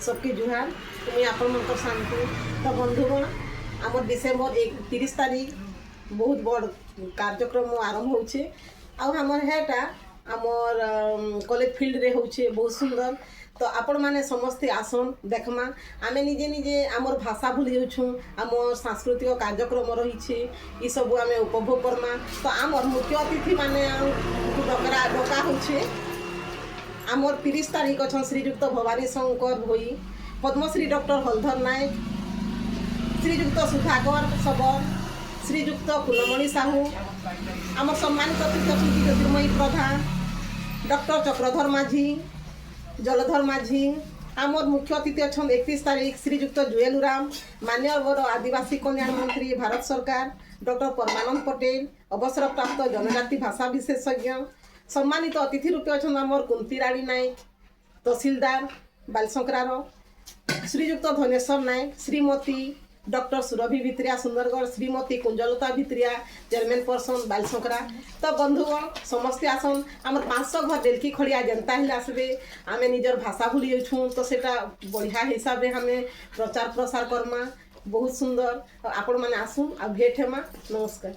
सबके जुहार तुम्हें आपण मन शांति तो बंधुगण आम डिसेम्बर 30 तारीख बहुत बड़ कार्यक्रम आरंभ होचे आमर हेटा आमर कॉलेज फील्ड रे होचे बहुत सुंदर तो आपण मैंने समस्ते आसन देखमा आमे निजे निजे आमर भाषा भूली जाऊँ आम सांस्कृतिक कार्यक्रम रही ये सब आम उपभोग करमा तो आमर मुख्य अतिथि माने डका होचे आमर 30 तारीख अच्छा श्रीजुक्त भवानी शंकर भोई पद्मश्री डॉक्टर हलधर नायक श्रीजुक्त सुधाकर सबर श्रीजुक्त फुलमणि साहू आम सम्मानित अतिथि अच्छा ज्योतिर्मयी प्रधान डॉक्टर चक्रधर माझी जलधर माझी आमर मुख्य अतिथि अच्छा 31 तारीख श्रीजुक्त जुएल उराम मान्यवर आदिवासी कल्याण मंत्री भारत सरकार डॉक्टर परमानंद पटेल अवसर प्राप्त जनजाति भाषा विशेषज्ञ सम्मानित अतिथि रूपे अच्छा आमर Kunti Rani Nayak tahsildar Balisankara Shriyukta Dhaneswar Nayak Shrimati doctor Surabhi Bhitria Sundargarh Shrimati Kunjalata Bhitria chairman person Balisankara तो बंधुगण समस्ते आसन आम 500 घर डेलकी खड़िया जनता हेले आसबे आम निजर भाषा भूली जाऊँ तो सेटा बढ़िया हिसाब से हमें प्रचार प्रसार करमा बहुत सुंदर आपण मैंने आसू आ भेट हेमा नमस्कार।